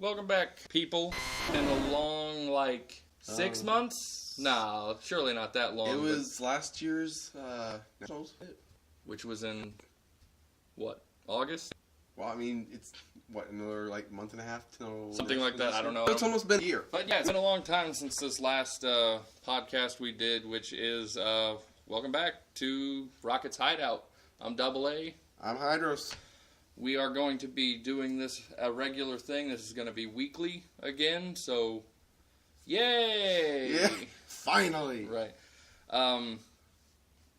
Welcome back, people. In a long, 6 months? Nah, surely not that long. It was last year's Nationals. Which was in, what, August? Well, I mean, it's, another, month and a half till... Something like that, I don't know. It's almost been a year. But yeah, it's been a long time since this last podcast we did, which is, welcome back to Rocket's Hideout. I'm Double A. I'm Hydros. We are going to be doing this a regular thing. This is going to be weekly again, so yay! Yeah, finally! Right.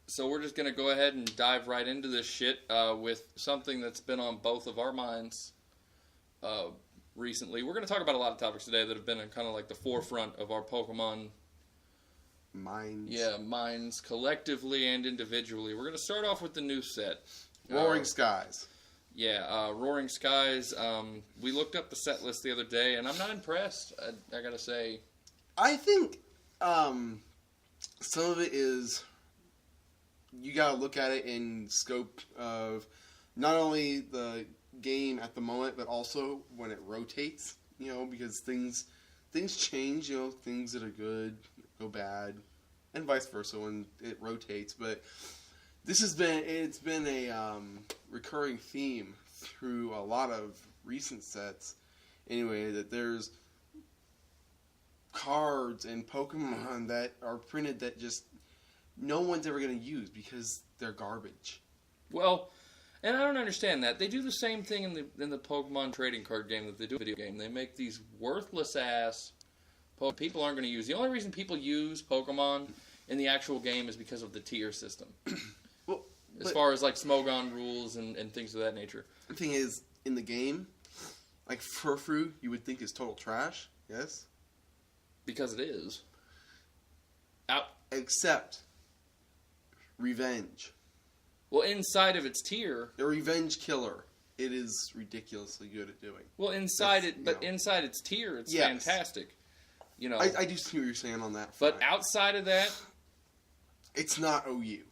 So we're just going to go ahead and dive right into this shit with something that's been on both of our minds recently. We're going to talk about a lot of topics today that have been in kind of like the forefront of our Pokemon minds. Yeah, minds collectively and individually. We're going to start off with the new set. Roaring Skies. Yeah, Roaring Skies. We looked up the set list the other day, and I'm not impressed, I gotta say. I think some of it is, you gotta look at it in scope of not only the game at the moment, but also when it rotates, because things change, things that are good go bad, and vice versa when it rotates, but... It's been a recurring theme through a lot of recent sets, anyway, that there's cards and Pokemon that are printed that just no one's ever going to use because they're garbage. Well, and I don't understand that. They do the same thing in the Pokemon trading card game that they do in the video game. They make these worthless ass people aren't going to use. The only reason people use Pokemon in the actual game is because of the tier system. As far as, Smogon rules and things of that nature. The thing is, in the game, Furfrou, you would think is total trash, yes? Because it is. Except Revenge. Well, inside of its tier... The Revenge Killer, it is ridiculously good at doing. Well, inside its tier, it's fantastic. I do see what you're saying on that. But outside of that... It's not OU.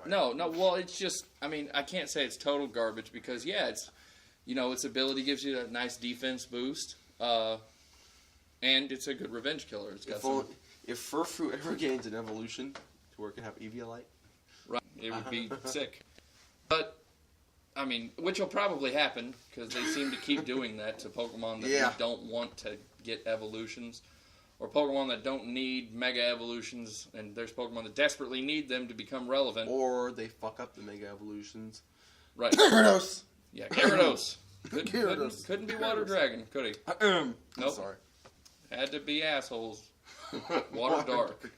No. Well, it's just, I can't say it's total garbage because, it's, its ability gives you a nice defense boost, and it's a good revenge killer. It's got if Furfrou ever gains an evolution to where it can have Eviolite, right, it would be sick. But, which will probably happen because they seem to keep doing that to Pokemon that don't want to get evolutions. Or Pokemon that don't need Mega Evolutions, and there's Pokemon that desperately need them to become relevant. Or they fuck up the Mega Evolutions. Right. Gyarados! Yeah, Gyarados. Couldn't be Water Dragon, could he? Nope. Sorry. Had to be assholes. Water Dark.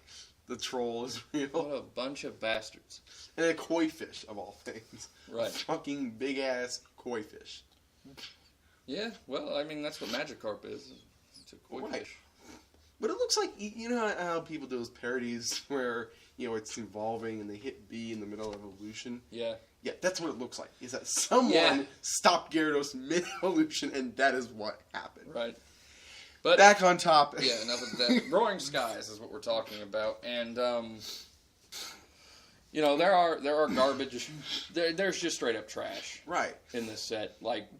The troll is real. What a bunch of bastards. And a koi fish, of all things. Right. Fucking big-ass koi fish. Yeah, well, that's what Magikarp is. It's a koi fish. But it looks like, how people do those parodies where, it's evolving and they hit B in the middle of evolution? Yeah. Yeah, that's what it looks like. Is that someone stopped Gyarados mid-evolution and that is what happened. Right. But back on topic. Yeah, enough of that. Roaring Skies is what we're talking about. And, there are garbage. There's just straight up trash. Right. In this set.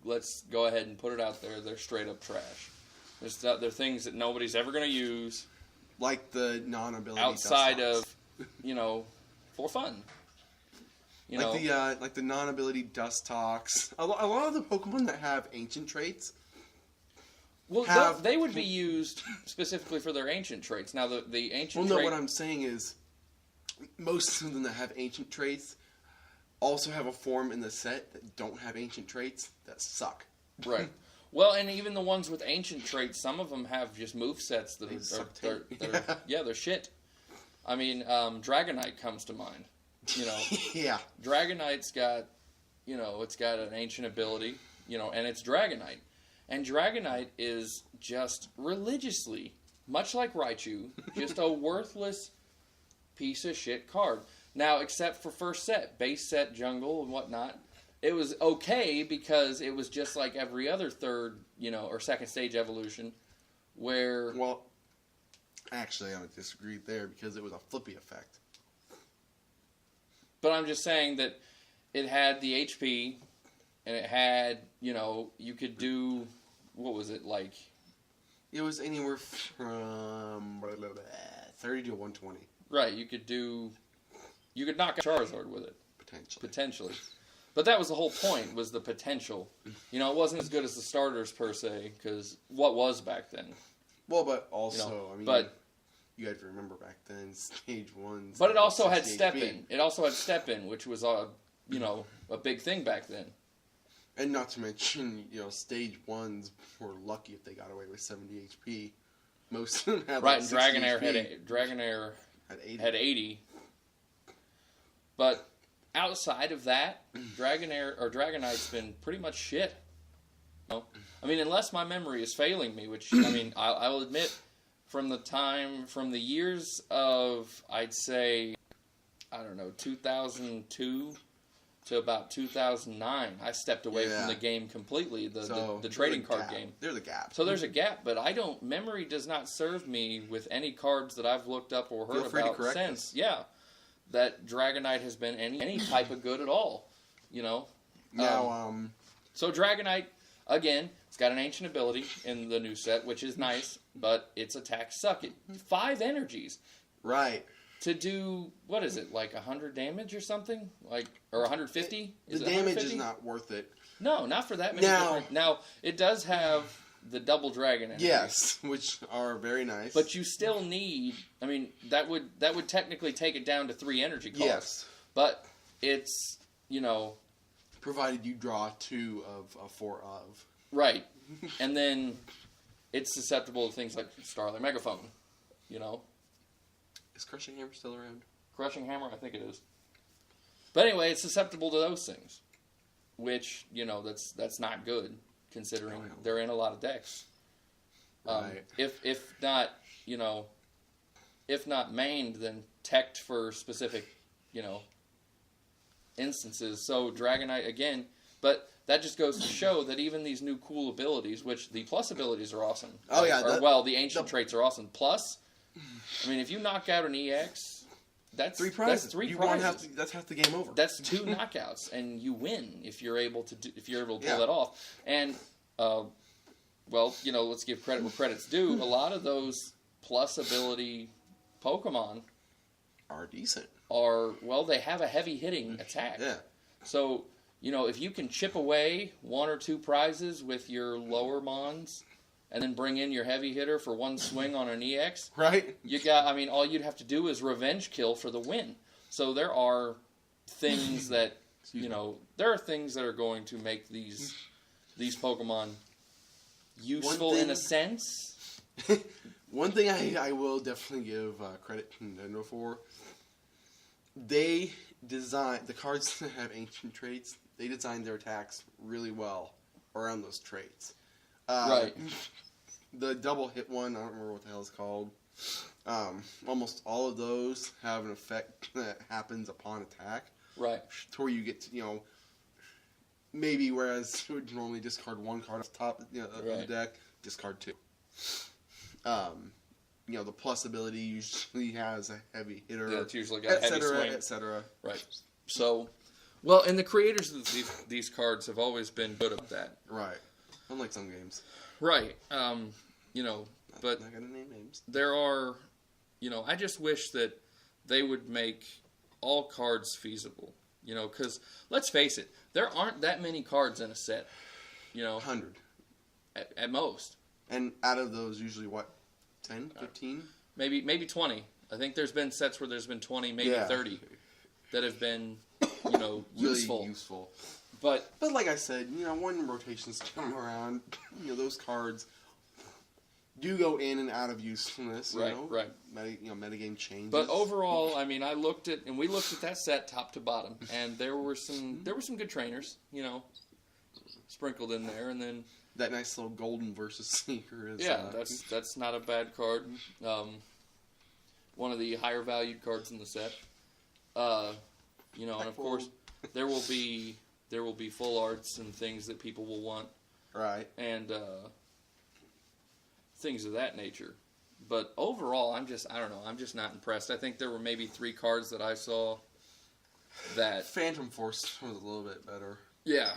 Let's go ahead and put it out there. They're straight up trash. They're things that nobody's ever going to use. Like the non-ability outside of, for fun. Like the non-ability Dustox. A lot of the Pokemon that have ancient traits. Well, they would be used specifically for their ancient traits. Now, the ancient Well, no, what I'm saying is, most of them that have ancient traits also have a form in the set that don't have ancient traits that suck. Right. Well, and even the ones with ancient traits, some of them have just movesets that they're shit. Dragonite comes to mind. Yeah. Dragonite's got, it's got an ancient ability, and it's Dragonite. And Dragonite is just religiously, much like Raichu, just a worthless piece of shit card. Now, except for first set, base set, jungle, and whatnot. It was okay because it was just like every other third, or second stage evolution where... Well, actually, I would disagree there because it was a flippy effect. But I'm just saying that it had the HP, and it had, you could do what was it, like... It was anywhere from 30 to 120. Right, you could knock out Charizard with it. Potentially. But that was the whole point, was the potential. You know, it wasn't as good as the starters, per se, because what was back then? Well, but also, you know, I mean, but, you have to remember back then, Stage 1... But it also had Step-In. It also had Step-In, which was, a big thing back then. And not to mention, Stage 1s were lucky if they got away with 70 HP. Most of them had right, like and 60 Dragonair HP. had 80. But outside of that, Dragonite's been pretty much shit. You know? I mean, unless my memory is failing me, which, I mean, I will admit, from the years of, I'd say, 2002 to about 2009, I stepped away from the game completely, the trading card game. There's a gap. So there's a gap, but memory does not serve me with any cards that I've looked up or heard about since. Us. Yeah, that Dragonite has been any type of good at all, you know. Now, so Dragonite, again, it's got an ancient ability in the new set, which is nice, but its attacks suck. 5 energies. Right. To do, what is it, like 100 damage or something? Or 150? The damage is not worth it. No, not for that many different... Now, it does have the double dragon energies. Yes, which are very nice. But you still need... I mean, that would technically take it down to 3 energy costs. Yes. But it's, provided you draw 2 of 4 of. Right. And then it's susceptible to things like Starlight Megaphone, Is Crushing Hammer still around? Crushing Hammer, I think it is. But anyway, it's susceptible to those things, which that's not good considering they're in a lot of decks. Right. If not mained, then teched for specific instances. So Dragonite again, but that just goes to show that even these new cool abilities, which the plus abilities are awesome. Oh yeah. The ancient traits are awesome. Plus, I mean, if you knock out an EX, that's 3 prizes. That's 3 prizes. That's half the game over. That's 2 knockouts, and you win if you're able to pull that off. And let's give credit where credit's due. A lot of those plus ability Pokemon are decent. They have a heavy hitting attack. Yeah. So if you can chip away 1 or 2 prizes with your lower mons, and then bring in your heavy hitter for 1 swing on an EX. Right. All you'd have to do is revenge kill for the win. So there are things that, there are things that are going to make these Pokemon useful in a sense. One thing I will definitely give credit to Nintendo for, they designed, the cards that have ancient traits, they designed their attacks really well around those traits. Right. The double hit one, I don't remember what the hell it's called. Almost all of those have an effect that happens upon attack. Right. To where you get to, maybe whereas you would normally discard 1 card off the top of the deck, discard 2. The plus ability usually has a heavy hitter. Yeah, it's usually got a heavy swing. etc. Right. So, and the creators of these cards have always been good at that. Right. Unlike some games. Right. But not gonna name names. There are, I just wish that they would make all cards feasible. Because let's face it, there aren't that many cards in a set. 100 at most. And out of those, usually what, 10, 15? Maybe 20. I think there's been sets where there's been 20, maybe 30 that have been, useful. Really useful. But like I said, when rotations come around, those cards do go in and out of usefulness. Right. Metagame changes. But overall, I mean, we looked at that set top to bottom, and there were some good trainers, sprinkled in there, and then that nice little golden versus sneaker is. Yeah, that's not a bad card. One of the higher valued cards in the set. And of course, there will be full arts and things that people will want. Right. And things of that nature. But overall, I'm just not impressed. I think there were maybe 3 cards that I saw that... Phantom Force was a little bit better. Yeah.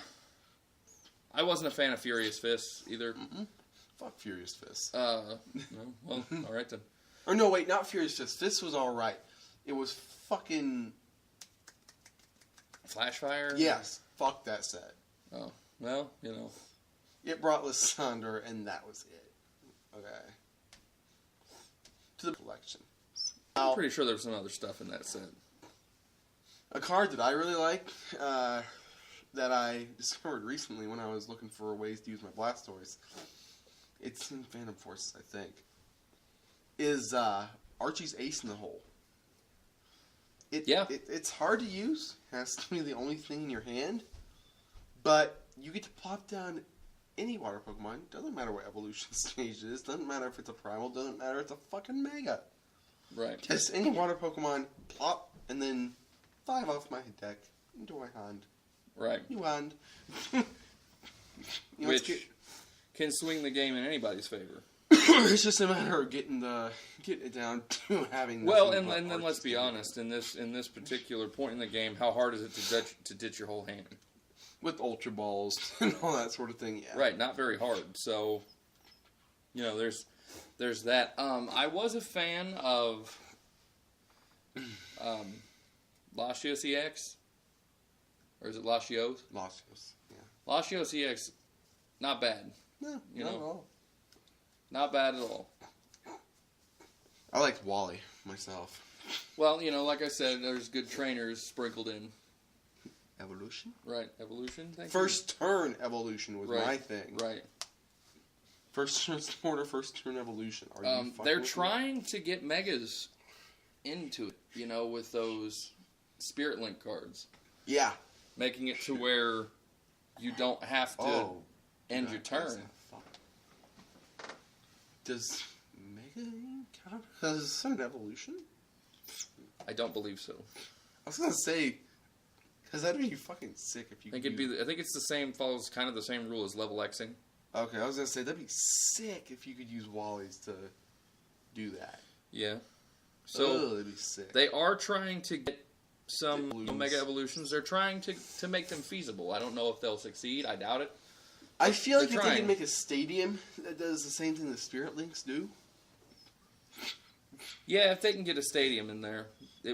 I wasn't a fan of Furious Fists either. Fuck Furious Fist. No, well, all right then. Or no, wait, not Furious Fist. Fist was alright. It was fucking... Flashfire? Yes. Fuck that set. Oh, well, you know. It brought Lysander, and that was it. Okay. To the collection. I'm pretty sure there was some other stuff in that set. A card that I really like, that I discovered recently when I was looking for ways to use my Blastoise, it's in Phantom Forces, I think, is Archie's Ace in the Hole. It's hard to use. It has to be the only thing in your hand. But you get to plop down any water Pokemon. Doesn't matter what evolution stage it is. Doesn't matter if it's a primal. Doesn't matter if it's a fucking Mega. Right. Just any water Pokemon, plop, and then 5 off my deck into my hand. Right. You hand. Which can swing the game in anybody's favor. It's just a matter of getting it down to having. Well, and then let's be honest. In this particular point in the game, how hard is it to ditch your whole hand? With Ultra Balls and all that sort of thing, yeah. Right, not very hard. So, you know, there's that. I was a fan of Latios EX. Or is it Latios? Latios, yeah. Latios EX, not bad. No, you not know, at all. Not bad at all. I liked Wally, myself. Well, you know, like I said, there's good trainers sprinkled in. Evolution? Right, evolution. First turn evolution was my thing. Right. First turn Sporter, first turn evolution. Are you they're trying to get Megas into it, you know, with those Spirit Link cards. Yeah. Making it to where you don't have to end your turn. Does Mega count as an evolution? I don't believe so. I was gonna say, because that'd be fucking sick if you. I think it's the same. Follows kind of the same rule as level Xing. Okay, I was gonna say that'd be sick if you could use Wallies to do that. Yeah. So that'd be sick. They are trying to get some Mega Evolutions. They're trying to make them feasible. I don't know if they'll succeed. I doubt it. I feel like if they can make a stadium that does the same thing the Spirit Links do. Yeah, if they can get a stadium in there.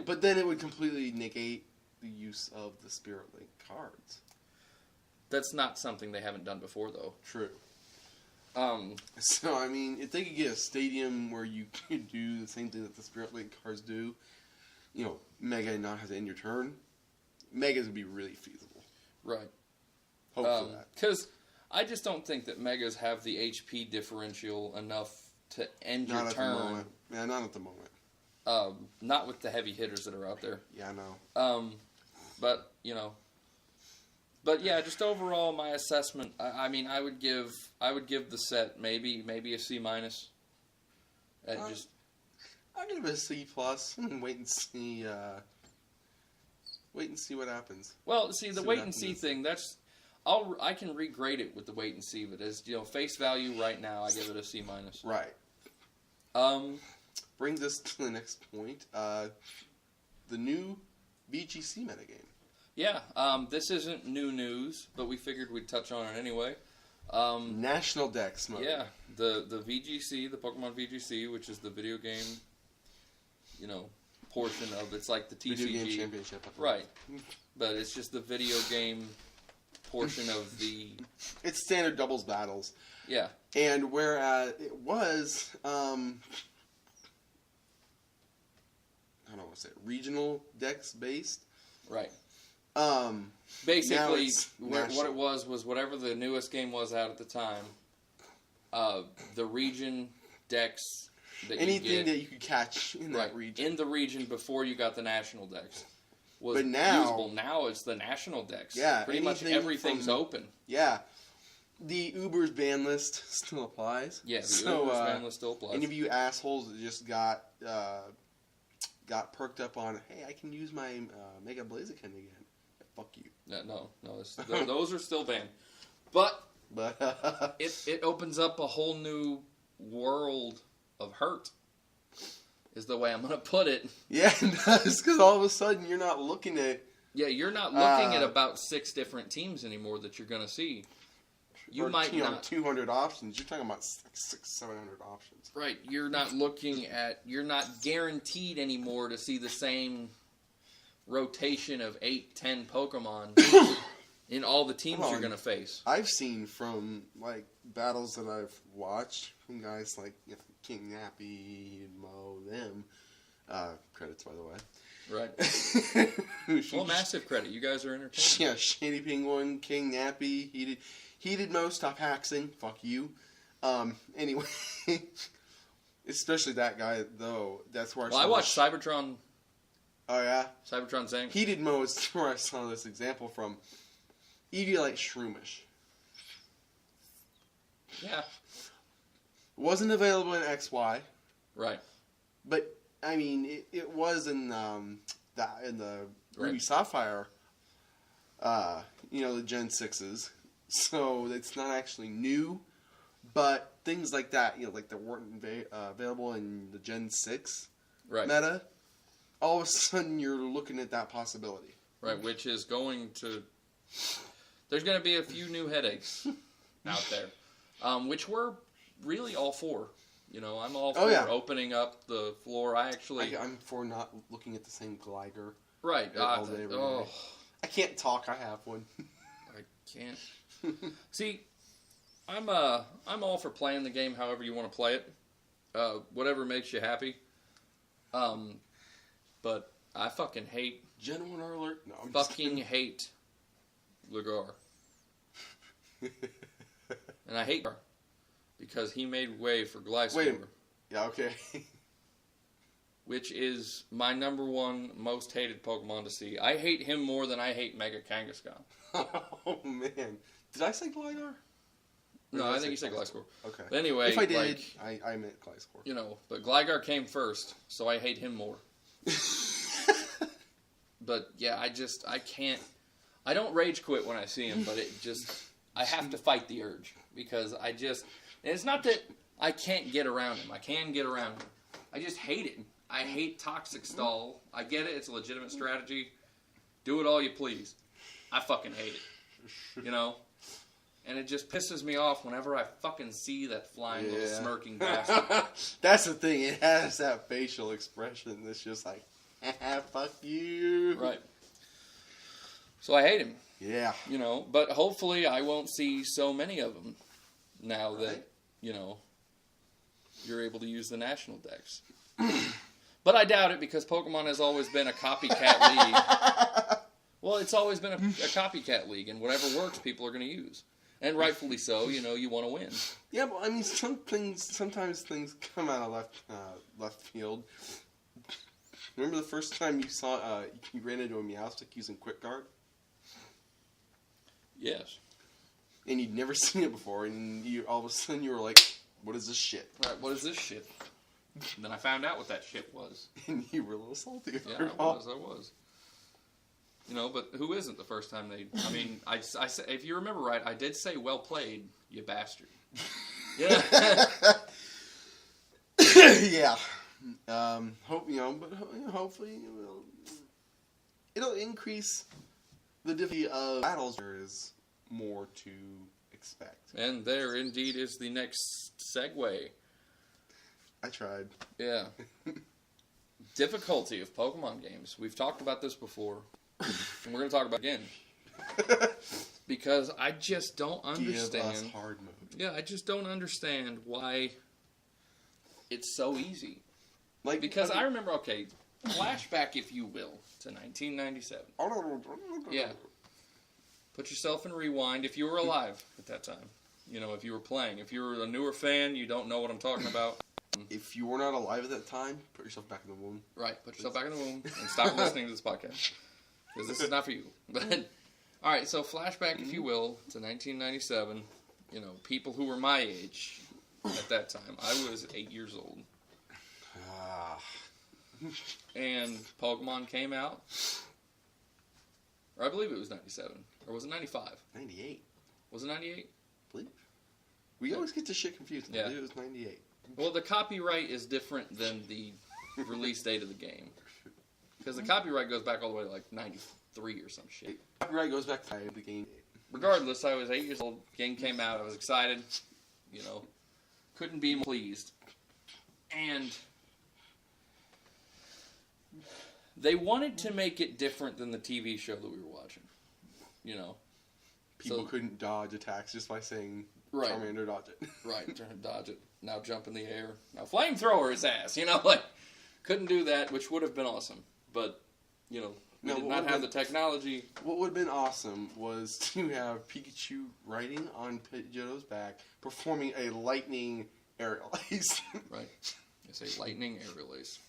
But then it would completely negate the use of the Spirit Link cards. That's not something they haven't done before, though. True. So, I mean, if they could get a stadium where you could do the same thing that the Spirit Link cards do, you know, Mega not have to end your turn, Megas would be really feasible. Right. Hope for that. Because I just don't think that Megas have the HP differential enough to end your turn. Not at the moment. Yeah, not at the moment. Not with the heavy hitters that are out there. Yeah, I know. But, you know. But yeah, just overall my assessment, I mean, I would give the set maybe a C-. I'll give it a C+, and wait and see what happens. Well, see, the wait and see thing, that's I can regrade it with the wait and see, but as, you know, face value right now, I give it a C-. Right. Brings us to the next point, the new VGC metagame. Yeah, this isn't new news, but we figured we'd touch on it anyway. National Dex mode. Yeah, the VGC, the Pokemon VGC, which is the video game, you know, portion of it's like the TCG. Video game championship. Right, but it's just the video game portion of the... It's standard doubles battles. Yeah. And whereas it was, I don't know what to say, regional Dex based. Right. Basically, what it was whatever the newest game was out at the time, the region Dex that anything that you could catch in that region. In the region before you got the national Dex was but now, usable. Now it's the national Dex. Yeah. Pretty much everything's open. Yeah. The Uber's ban list still applies. Yeah, the Uber's ban list still applies. Any of you assholes that just got perked up on, hey, I can use my Mega Blaziken again. Fuck you. No, those are still banned. But it opens up a whole new world of hurt, is the way I'm going to put it. Yeah, it does, because all of a sudden you're not looking at... Yeah, you're not looking at about 6 different teams anymore that you're going to see. You might not 200 options. You're talking about 700 options. Right. You're not guaranteed anymore to see the same rotation of 8, 10 Pokemon in all the teams you're going to face. I've seen from like battles that I've watched from guys like King Nappy, Mo, them. Credits, by the way. Right. Well, massive credit. You guys are entertaining. Yeah, Shady Penguin, King Nappy, Heated Mo, stop haxing. Fuck you. Anyway, especially that guy though. That's where I watched Cybertron. Oh yeah, Cybertron Zang. Heated Mo is where I saw this example from. Eviolite Shroomish. Yeah. Wasn't available in XY. Right. But I mean, it was in the Ruby Sapphire. The Gen 6s. So it's not actually new, but things like that, like that weren't available in the Gen 6 meta. All of a sudden, you're looking at that possibility. Right, which is going to... There's going to be a few new headaches out there, which we're really all for. I'm all for opening up the floor. I'm for not looking at the same Gligar. Right. All day, every day. I can't talk. I have one. I can't. See, I'm all for playing the game however you want to play it. Whatever makes you happy. But I fucking hate... Genuine alert? No, I'm fucking hate Gligar. And I hate her because he made way for Gliscor. Wait. Yeah, okay. Which is my number one most hated Pokemon to see. I hate him more than I hate Mega Kangaskhan. Oh, man. Did I say Gligar? No, I think you said Gliscor. Okay. But anyway... If I did, I meant Gliscor. But Gligar came first, so I hate him more. But, yeah, I can't... I don't rage quit when I see him, but I have to fight the urge. Because and it's not that I can't get around him. I can get around him. I just hate it. I hate Toxic Stall. I get it. It's a legitimate strategy. Do it all you please. I fucking hate it. And it just pisses me off whenever I fucking see that flying little smirking bastard. That's the thing. It has that facial expression that's just like, fuck you. Right. So I hate him. Yeah. But hopefully I won't see so many of them now that, you're able to use the national decks. But I doubt it because Pokemon has always been a copycat league. Well, it's always been a copycat league, and whatever works, people are going to use. And rightfully so, you want to win. Yeah, but I mean, sometimes things come out of left field. Remember the first time you ran into a Meowstic using Quick Guard? Yes. And you'd never seen it before, and all of a sudden you were like, what is this shit? Right, what is this shit? And then I found out what that shit was. And you were a little salty. Yeah, I was. But who isn't the first time they... I mean, I if you remember right, I did say, well played, you bastard. Yeah. Yeah. Hopefully it'll increase the difficulty of battles. There is more to expect. And there indeed is the next segue. I tried. Yeah. Difficulty of Pokemon games. We've talked about this before. And we're going to talk about it again. Because I just don't understand. Give us hard mode. Yeah, I just don't understand why it's so easy. Because I remember, flashback, if you will, to 1997. Yeah. Put yourself in rewind if you were alive at that time. If you were playing. If you were a newer fan, you don't know what I'm talking about. If you were not alive at that time, put yourself back in the womb. Right, put yourself back in the womb and stop listening to this podcast. Because this is not for you. But, alright, so flashback, if you will, to 1997. People who were my age at that time. I was 8 years old. And Pokemon came out. Or I believe it was 97. Or was it 95? 98. Was it 98? I believe. We always get this shit confused. I believe it was 98. Well, the copyright is different than the release date of the game. Because the copyright goes back all the way to 93 or some shit. Copyright goes back to the game. regardless, I was 8 years old. Game came out. I was excited. You know, couldn't be more pleased. And they wanted to make it different than the TV show that we were watching. You know, People couldn't dodge attacks just by saying Right. Charmander dodge it. Right, turn to dodge it. Now jump in the air. Now flamethrower his ass. You know, like, couldn't do that, which would have been awesome. But, you know, we did not have the technology. What would have been awesome was to have Pikachu riding on Pidgeotto's back, performing a lightning aerial ace. Right. I say lightning aerial ace.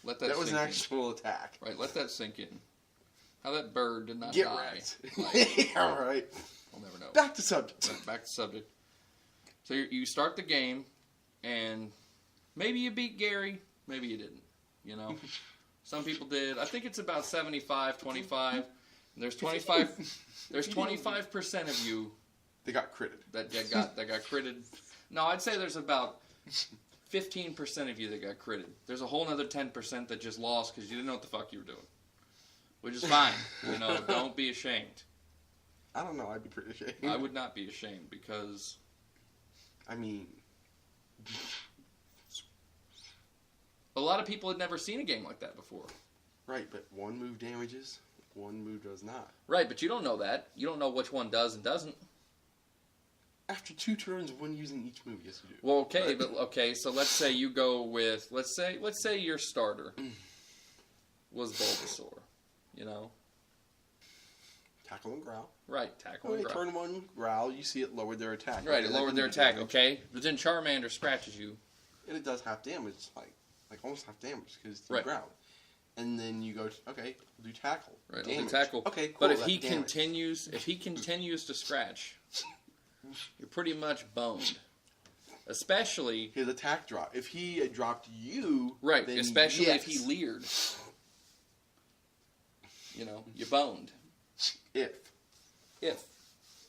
Let that sink was an in. actual attack. Right, let that sink in. How that bird did not Get die. wrecked. Like, Yeah, right. I'll never know. Back to subject. Right, back to subject. So you start the game, and maybe you beat Gary, maybe you didn't. You know, some people did. I think it's about 75-25. And there's 25% of you They got critted. that got critted. No, I'd say there's about 15% of you that got critted. There's a whole other 10% that just lost because you didn't know what the fuck you were doing, which is fine. You know, don't be ashamed. I don't know. I'd be pretty ashamed. I would not be ashamed because. I mean, A lot of people had never seen a game like that before. right, but one move damages, one move does not. Right, but you don't know that. You don't know which one does and doesn't. After 2 turns, one using each move, yes you do. Well, okay, but okay, so let's say you go with let's say your starter was Bulbasaur, you know? Tackle and growl. Right, tackle and growl. Turn 1, growl, you see it lowered their attack. Right, Okay, it that lowered can their do attack, damage. okay? But then Charmander scratches you. And it does half damage, like almost half damage, because you Right. growled. And then you go, okay, we'll do tackle. Right, damage. I'll do tackle. Okay, cool, But if that's he damage. continues to scratch, you're pretty much boned. Especially His attack drop. If he had dropped you, right, then especially yes. if he leered. You know, you boned. If.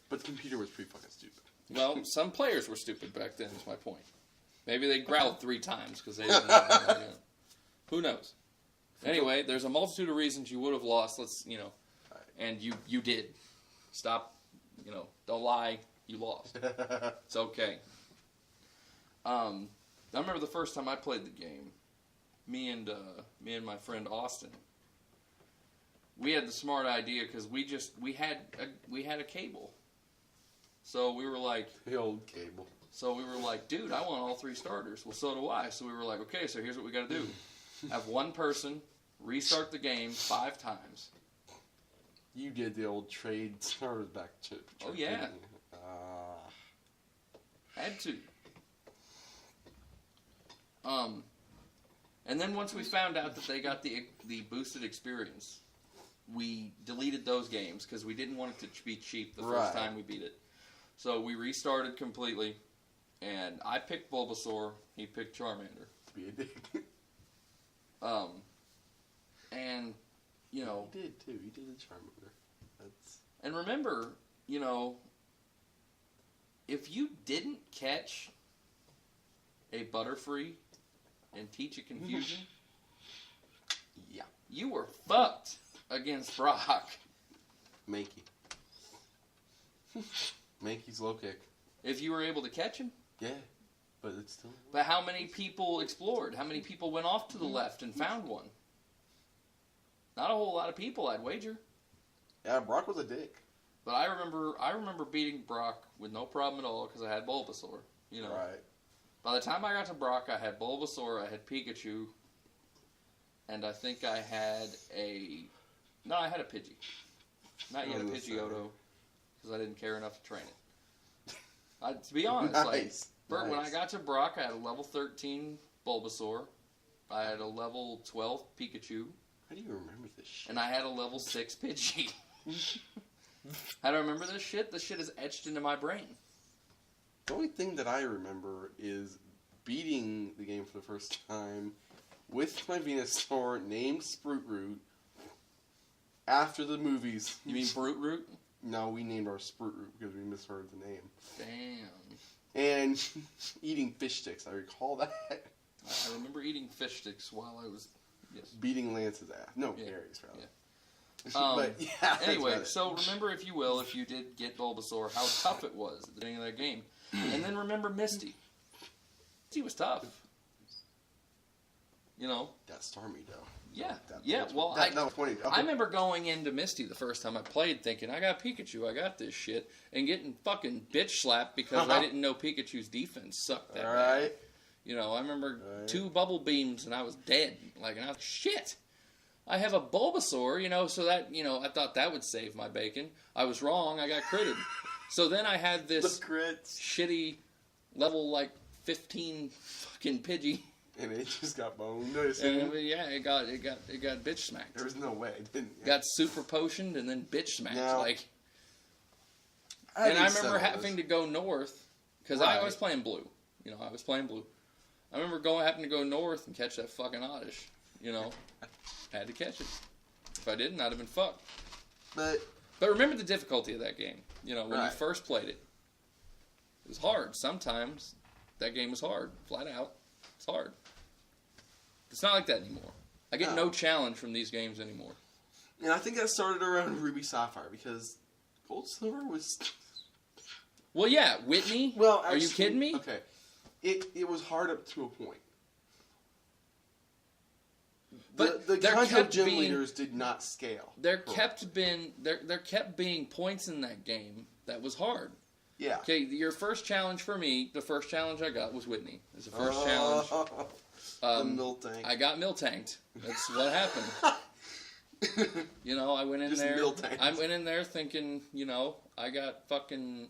But the computer was pretty fucking stupid. Well, some players were stupid back then, is my point. Maybe they growled 3 times because they didn't know. Who knows? Anyway, there's a multitude of reasons you would have lost, and you did. Stop, don't lie, you lost. It's okay. I remember the first time I played the game, me and my friend Austin, we had the smart idea because we had a cable. So we were like, The old cable. So we were like, dude, I want all 3 starters. Well, so do I. So we were like, okay, so here's what we got to do. Have one person restart the game 5 times. You did the old trade starters back to. Oh, yeah. Had to. And then once we found out that they got the boosted experience, we deleted those games because we didn't want it to be cheap the first time we beat it. So we restarted completely, and I picked Bulbasaur. He picked Charmander. To be a dick. And, He did too. He did a Charmander. That's. And remember, if you didn't catch a Butterfree and teach a Confusion, Yeah. you were fucked against Brock. Mankey. Mankey's low kick. If you were able to catch him. Yeah. But it's still. But how many people explored? How many people went off to the left and found one? Not a whole lot of people, I'd wager. Yeah, Brock was a dick. But I remember beating Brock with no problem at all because I had Bulbasaur. Right. By the time I got to Brock, I had Bulbasaur, I had Pikachu, and I think I had I had a Pidgey. Not yet a Pidgeotto, because I didn't care enough to train it. To be honest, when I got to Brock, I had a level 13 Bulbasaur, I had a level 12 Pikachu, How do you remember this shit? and I had a level 6 Pidgey. How do I remember this shit? This shit is etched into my brain. The only thing that I remember is beating the game for the first time with my Venusaur named Sprout Root after the movies. You mean Brute Root? No, we named our Sprout Root because we misheard the name. Damn. And eating fish sticks, I recall that. I remember eating fish sticks while I was... Yes. Beating Lance's ass. No, Yeah. Gary's, rather. Yeah. But yeah. that's Anyway, about it. so remember, if you will, if you did get Bulbasaur, how tough it was at the beginning of that game. And then remember Misty. Misty was tough. You know? That Starmie, though. Yeah. That Well, that was funny. I remember going into Misty the first time I played thinking, I got Pikachu, I got this shit, and getting fucking bitch slapped because I didn't know Pikachu's defense sucked that bad. Right. You know, I remember 2 bubble beams and I was dead. Like, and I was like, shit! I have a Bulbasaur, you know, so that, you know, I thought that would save my bacon. I was wrong, I got critted. So then I had this The crits. shitty level, like, 15 fucking Pidgey. And it just got boned. And yeah, it got bitch smacked. There was no way it didn't. Yeah. Got super potioned and then bitch smacked. Now, like, I and I remember having to go north because I Right. was playing blue. You know, I was playing blue. I remember having to go north and catch that fucking Oddish. You know, had to catch it. If I didn't, I'd have been fucked. But remember the difficulty of that game. You know, when you Right. first played it, it was hard. Sometimes that game was hard, flat out. It's hard. It's not like that anymore. I get no challenge from these games anymore. and I think that started around Ruby Sapphire because Gold Silver was. Well, yeah, Whitney. Well, are you kidding me? Okay, it was hard up to a point. But the there content kept gym being- leaders did not scale. There kept being points in that game that was hard. Yeah. Okay, your first challenge for me, the first challenge I got was Whitney. It was the first challenge. The Miltank. I got Miltanked. That's what happened. You know, I went in Just there. Miltanked. I went in there thinking, you know, I got fucking.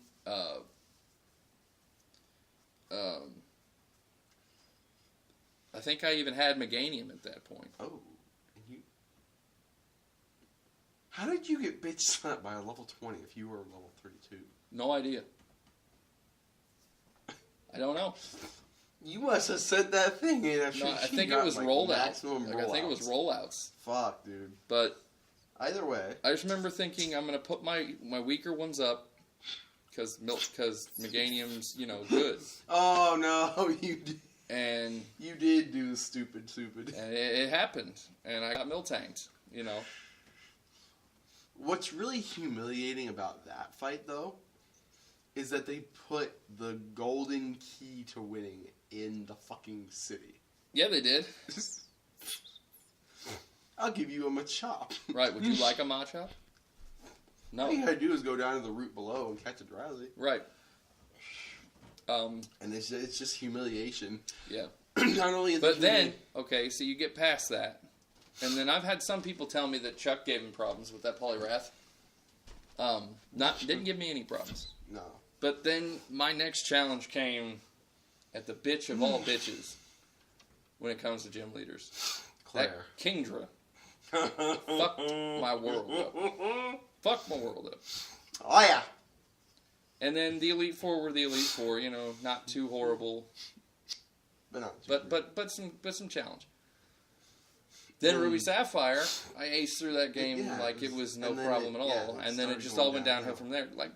I think I even had Meganium at that point. Oh, and you. How did you get bitch slapped by a level 20 if you were level 32? No idea. I don't know. You must have sent that thing in after No, I you think it got, was like, rolled out. maximum Like, I think it was rollouts. Fuck, dude. But Either way. I just remember thinking I'm gonna put my weaker ones up because Meganium's, you know, good. Oh no, you did. And You did do stupid. and it happened, and I got Miltanked. You know. What's really humiliating about that fight, though, is that they put the golden key to winning in the fucking city. Yeah, they did. I'll give you a Machop. Right? Would you like a Machop? No. All you gotta do is go down to the route below and catch a Drowsy. Right. And it's just humiliation. Yeah. Not only is But it then, okay, so you get past that, and then I've had some people tell me that Chuck gave him problems with that Poliwrath. Didn't give me any problems. No. But then my next challenge came at the bitch of all bitches when it comes to gym leaders. Claire. That Kingdra fucked my world up. Fucked my world up. Oh yeah. And then the Elite Four were the Elite Four, you know, not too horrible, But not. but some challenge. Then Ruby Sapphire, I aced through that game Yeah, like it was no and then problem it- at all, yeah, it and then it started just going all went downhill downhill. from there. Like,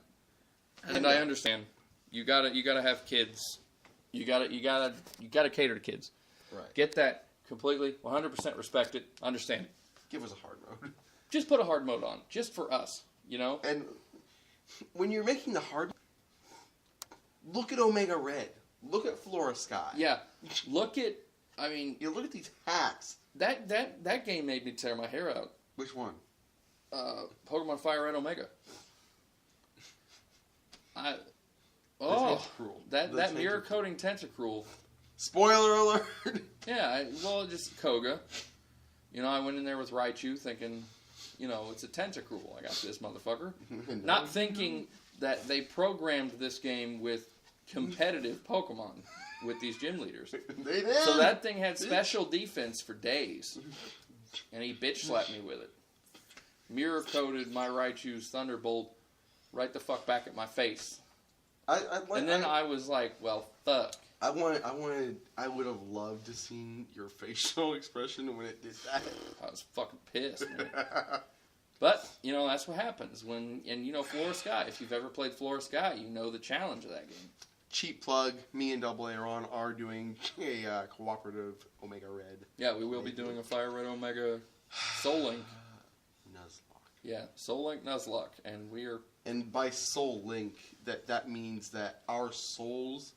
and I understand, you gotta have kids, you gotta cater to kids. Right. Get that completely, 100% respect it, understand it. Give us a hard mode. Just put a hard mode on, just for us, you know. And when you're making the hard, look at Omega Red. Look at Flora Sky. Yeah, look at, I mean, You look at these hacks. that game made me tear my hair out. Which one? Pokemon Fire Red Omega. Tentacruel. That mirror coating Tentacruel. Spoiler alert. Yeah, just Koga. You know, I went in there with Raichu thinking, you know, it's a Tentacruel. I got this motherfucker. Not thinking that they programmed this game with competitive Pokemon with these gym leaders. They did. So that thing had special defense for days. And he bitch slapped me with it. Mirror coated my Raichu's Thunderbolt right the fuck back at my face. And then I was like, well, fuck. I would have loved to seen your facial expression when it did that. I was fucking pissed, man. But, you know, that's what happens when, and you know, Flora Sky, if you've ever played Flora Sky, you know the challenge of that game. Cheap plug, me and Double A are doing a cooperative Omega Red. Yeah, we will be doing a Fire Red Omega Soul Link. Nuzlocke. Yeah, Soul Link Nuzlocke, and we're... And by Soul Link, that means that our souls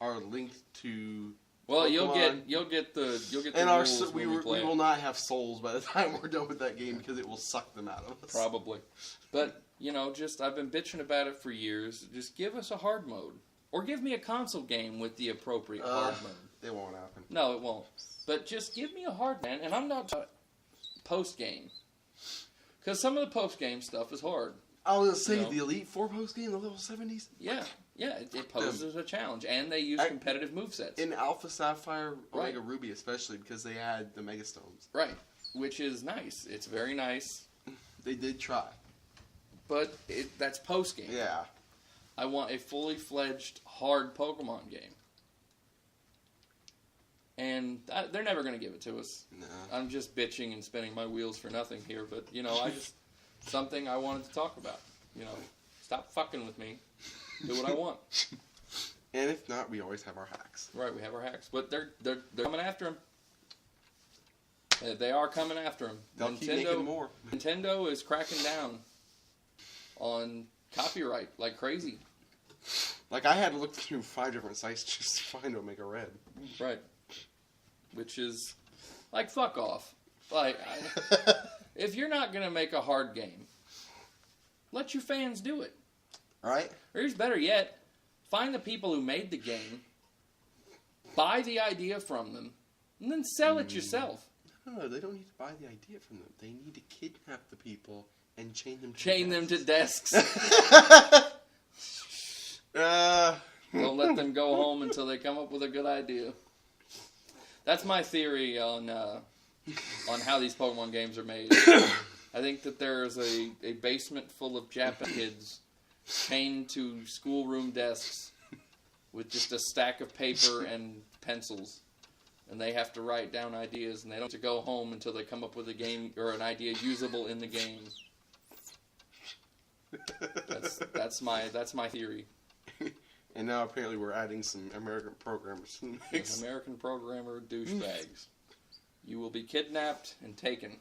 are linked to... Well, Pokemon. you'll get the And rules we when we play will not have souls by the time we're done with that game because it will suck them out of us. Probably. But, I've been bitching about it for years. Just give us a hard mode. Or give me a console game with the appropriate hard mode. It won't happen. No, it won't. But just give me a hard man, and I'm not talking post-game. Because some of the post-game stuff is hard. I was going to say, the Elite Four post-game, the level 70s? Yeah, it poses a challenge. And they use competitive movesets. In Alpha Sapphire, Omega Ruby especially, because they had the Mega Stones. Right, which is nice. It's very nice. They did try. But that's post-game. Yeah. I want a fully fledged, hard Pokemon game. And they're never going to give it to us. No. I'm just bitching and spinning my wheels for nothing here. But, something I wanted to talk about. Stop fucking with me. Do what I want. And if not, we always have our hacks. Right, we have our hacks. But they're coming after him. They are coming after him. They'll keep making more. Nintendo is cracking down on copyright like crazy. Like, I had to look through 5 different sites just to find Omega Red. Right. Which is, like, fuck off. Like, if you're not going to make a hard game, let your fans do it. Right? Or here's better yet, find the people who made the game, buy the idea from them, and then sell it yourself. No, they don't need to buy the idea from them. They need to kidnap the people and chain them to desks. Don't let them go home until they come up with a good idea. That's my theory on how these Pokemon games are made. I think that there's a basement full of Japanese kids chained to schoolroom desks with just a stack of paper and pencils. And they have to write down ideas, and they don't have to go home until they come up with a game or an idea usable in the game. That's my theory. And now apparently we're adding some American programmers to the mix. American programmer douchebags. You will be kidnapped and taken.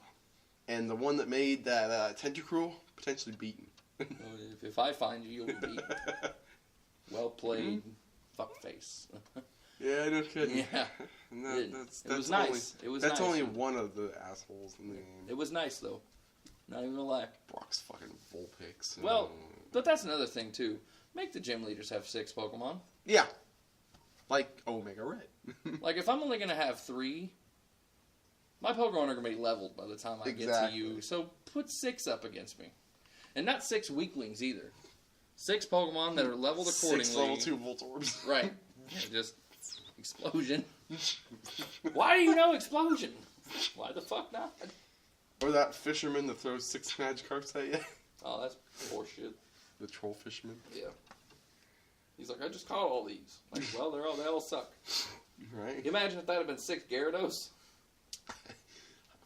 And the one that made that Tentacruel, potentially beaten. If I find you, you'll be beaten. Well played, fuckface. Yeah, no kidding. Yeah. It was nice. That's only one of the assholes in the game. It was nice, though. Not even gonna lie. Brock's fucking Vulpix. Well, but that's another thing, too. Make the gym leaders have 6 Pokemon. Yeah. Like Omega Red. Like, if I'm only going to have 3, my Pokemon are going to be leveled by the time I get to you. So put 6 up against me. And not 6 weaklings, either. 6 Pokemon that are leveled accordingly. 6 level 2 Voltorbs. Right. Just explosion. Why do you know explosion? Why the fuck not? Or that fisherman that throws 6 Magikarps at you. Oh, that's horseshit. The troll fisherman. Yeah. He's like, I just caught all these. Like, well, they all suck. Right. Imagine if that had been 6 Gyarados.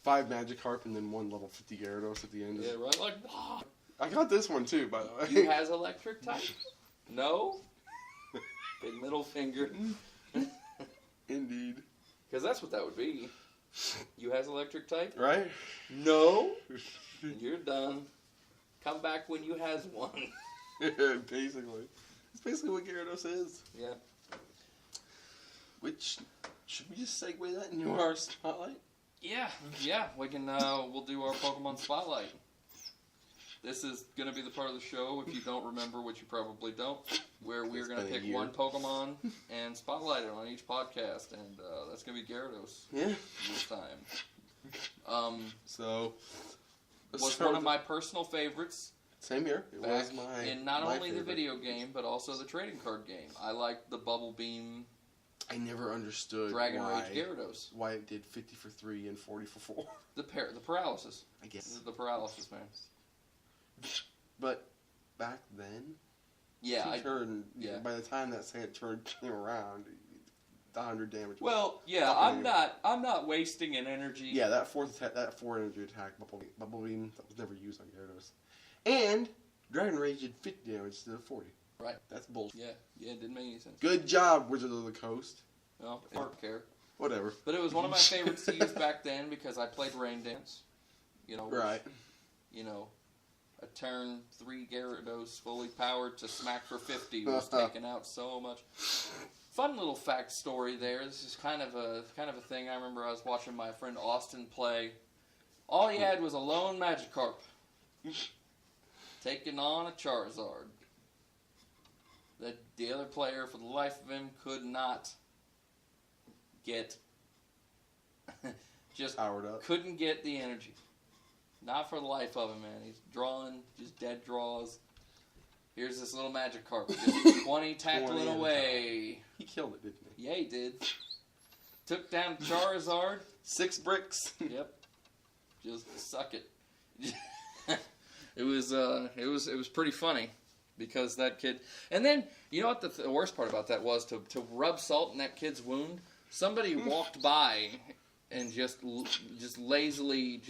5 Magikarp and then 1 level 50 Gyarados at the end. Yeah, right. Like, wow. I got this one too, by the way. You has electric type? No? Big middle finger. Indeed. Because that's what that would be. You has electric type? Right? No. You're done. Come back when you has one. Basically. That's basically what Gyarados is. Yeah. Which, should we just segue that into our spotlight? Yeah. We can, we'll do our Pokemon Spotlight. This is going to be the part of the show, if you don't remember, which you probably don't, where we're going to pick one Pokemon and spotlight it on each podcast, and that's going to be Gyarados. Yeah. This time. So, was one of my personal favorites. Same here. It was my in not my only favorite. the video game, but also the trading card game. I liked the Bubble Beam. I never understood Dragon Rage Gyarados. Why it did 50 for 3 and 40 for 4. The paralysis. I guess. The paralysis, man. But back then, yeah, by the time that second turn came around, the 100 damage. Well, yeah, I'm not wasting an energy. Yeah, that 4 energy attack, Bubble Beam, that was never used on Gyarados. And Dragon Rage did 50 damage instead of 40. Right. That's bullshit. Yeah, it didn't make any sense. Good job, Wizard of the Coast. Well, I don't care. Whatever. But it was one of my favorites to use back then because I played Rain Dance. You know. Right. You know, a turn 3 Gyarados fully powered to smack for 50 was taking out so much. Fun little fact story there. This is kind of a thing. I remember I was watching my friend Austin play. All he had was a lone Magikarp taking on a Charizard. The other player, for the life of him, could not get just powered up. Couldn't get the energy. Not for the life of him, man. He's drawing, just dead draws. Here's this little Magikarp, just 20 tackling away. He killed it, didn't he? Yeah, he did. Took down Charizard. 6 bricks. Yep. Just suck it. It was pretty funny because that kid. And then you know what the worst part about that was to rub salt in that kid's wound. Somebody walked by and just lazily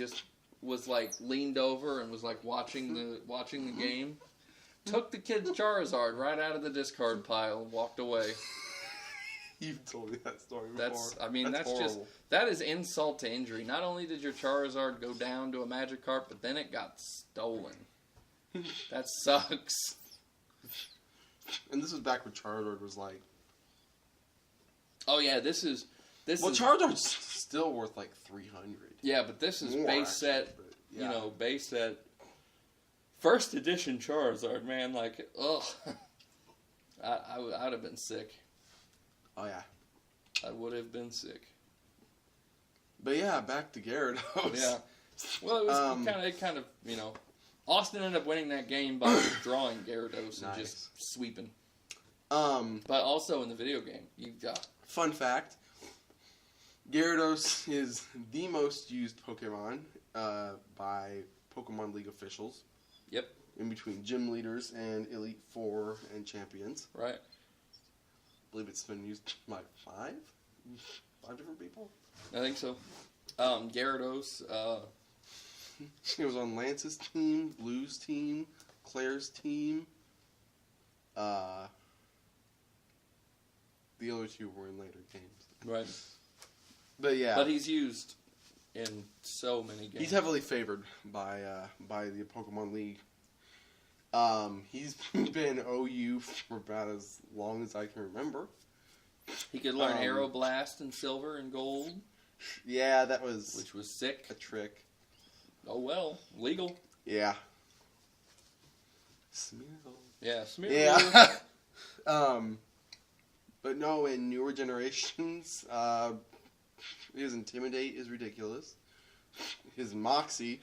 was like leaned over and was like watching the game. Took the kid's Charizard right out of the discard pile and walked away. You've told me that story before. That is insult to injury. Not only did your Charizard go down to a Magikarp, but then it got stolen. That sucks. And this was back when Charizard was like... Oh yeah, this is... Charizard's still worth like 300. Yeah, but this is base set, yeah. Base set... First edition Charizard, man, like, ugh. I'd have been sick. Oh, yeah. I would have been sick. But yeah, back to Gyarados. Yeah. Well, it was kind of, Austin ended up winning that game by drawing Gyarados and just sweeping. But also in the video game, you've got... Fun fact, Gyarados is the most used Pokemon by Pokemon League officials. Yep. In between gym leaders and Elite Four and champions. Right. I believe it's been used by 5 different people. I think so. Gyarados. It was on Lance's team, Blue's team, Claire's team. The other 2 were in later games. Right. But yeah. But he's used in so many games. He's heavily favored by the Pokemon League. He's been OU for about as long as I can remember. He could learn Aeroblast in silver and gold. Yeah, which was sick. A trick. Oh well, legal. Yeah. Smeargle. Yeah, Smeargle. Yeah. But no, in newer generations, his Intimidate is ridiculous. His Moxie,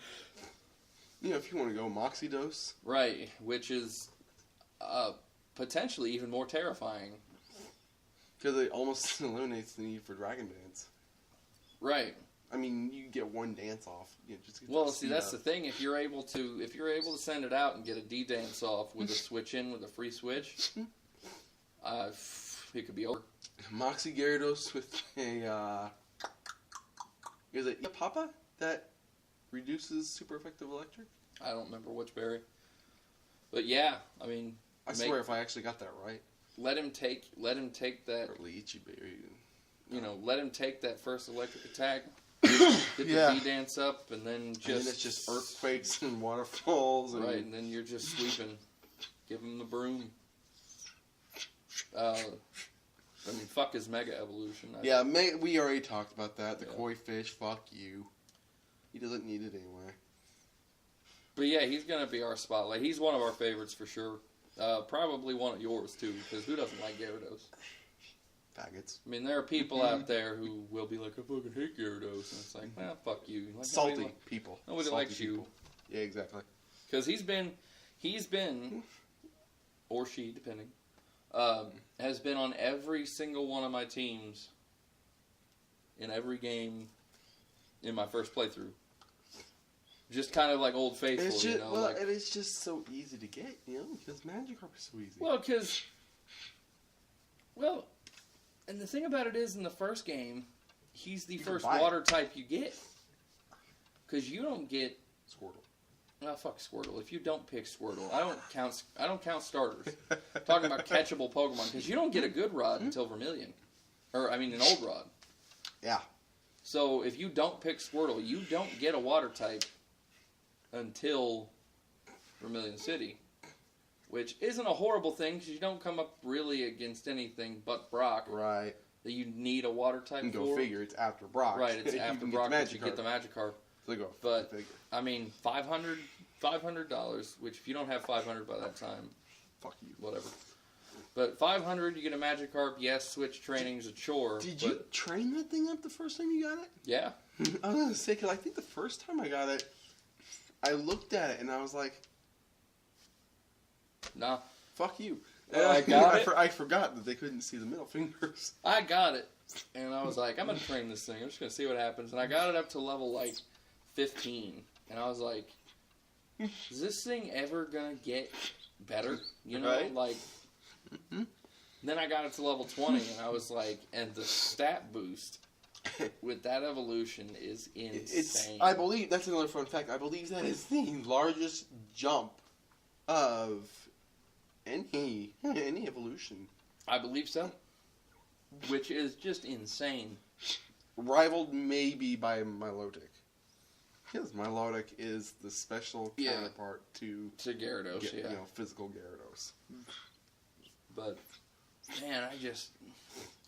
if you want to go Moxie Dose. Right, which is potentially even more terrifying. Because it almost eliminates the need for Dragon Dance. Right. I mean, you get one dance off. That's the thing. If you're able to send it out and get a D-Dance off with a switch in with a free switch, it could be over. Moxie Gyarados with a... is it Papa that reduces super effective electric? I don't remember which berry. But yeah, I mean... I swear if I actually got that right. Let him take that... Or Lychee berry. Let him take that first electric attack, get the D-Dance up, and then just... And then it's just earthquakes and waterfalls. And... Right, and then you're just sweeping. Give him the broom. Fuck his Mega Evolution. We already talked about that. The Koi Fish, fuck you. He doesn't need it anyway. But yeah, he's going to be our spotlight. He's one of our favorites for sure. Probably one of yours too, because who doesn't like Gyarados? Faggots. I mean, there are people out there who will be like, I fucking hate Gyarados. And it's like, well, fuck you. Like, salty people. Nobody likes you. Yeah, exactly. Because he's been, or she, depending, has been on every single one of my teams in every game in my first playthrough. Just kind of like Old Faithful, it's just, and it's just so easy to get, because Magikarp is so easy. And the thing about it is, in the first game, he's the first water type you get. Because you don't get... Squirtle. Oh, fuck Squirtle. If you don't pick Squirtle, I don't count starters. I'm talking about catchable Pokemon, because you don't get a good Rod until Vermilion. An old Rod. Yeah. So, if you don't pick Squirtle, you don't get a water type until Vermilion City, which isn't a horrible thing because you don't come up really against anything but Brock. Right. That you need a water type You can for. go figure. It's after Brock. Right, it's after Brock that you get the Magikarp. So go but figure. I mean, $500, which if you don't have $500 by that time, fuck you. Whatever. But $500, you get a Magikarp. Yes, switch training's a chore. Did you train that thing up the first time you got it? Yeah. I was gonna say, because I think the first time I got it, I looked at it and I was like, nah. Fuck you. Well, I forgot that they couldn't see the middle fingers. I got it. And I was like, I'm going to train this thing. I'm just going to see what happens. And I got it up to level, like, 15. And I was like, is this thing ever going to get better? You know, right? like... Mm-hmm. Then I got it to level 20, and I was like, and the stat boost with that evolution is insane. I believe, that's another fun fact, I believe that is the largest jump of any evolution. I believe so. Which is just insane. Rivaled maybe by Milotic. Because Milotic is the special counterpart to Gyarados, you know, physical Gyarados. But, man,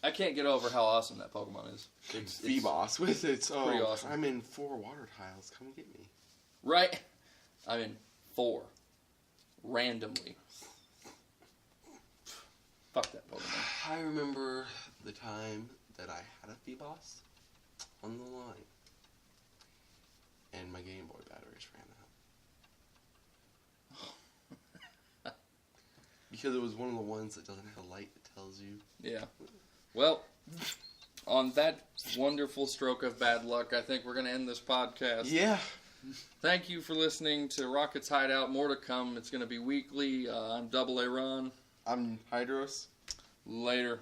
I can't get over how awesome that Pokemon is. It's Feebas with its, pretty awesome. I'm in 4 water tiles, come get me. Right? I'm in 4. Randomly. Fuck that Pokemon. I remember the time that I had a Feebas on the line. And my Game Boy batteries ran out. Because it was one of the ones that doesn't have a light that tells you. Yeah. Well, on that wonderful stroke of bad luck, I think we're going to end this podcast. Yeah. Thank you for listening to Rocket's Hideout. More to come. It's going to be weekly. I'm Double A Ron. I'm Hydros. Later.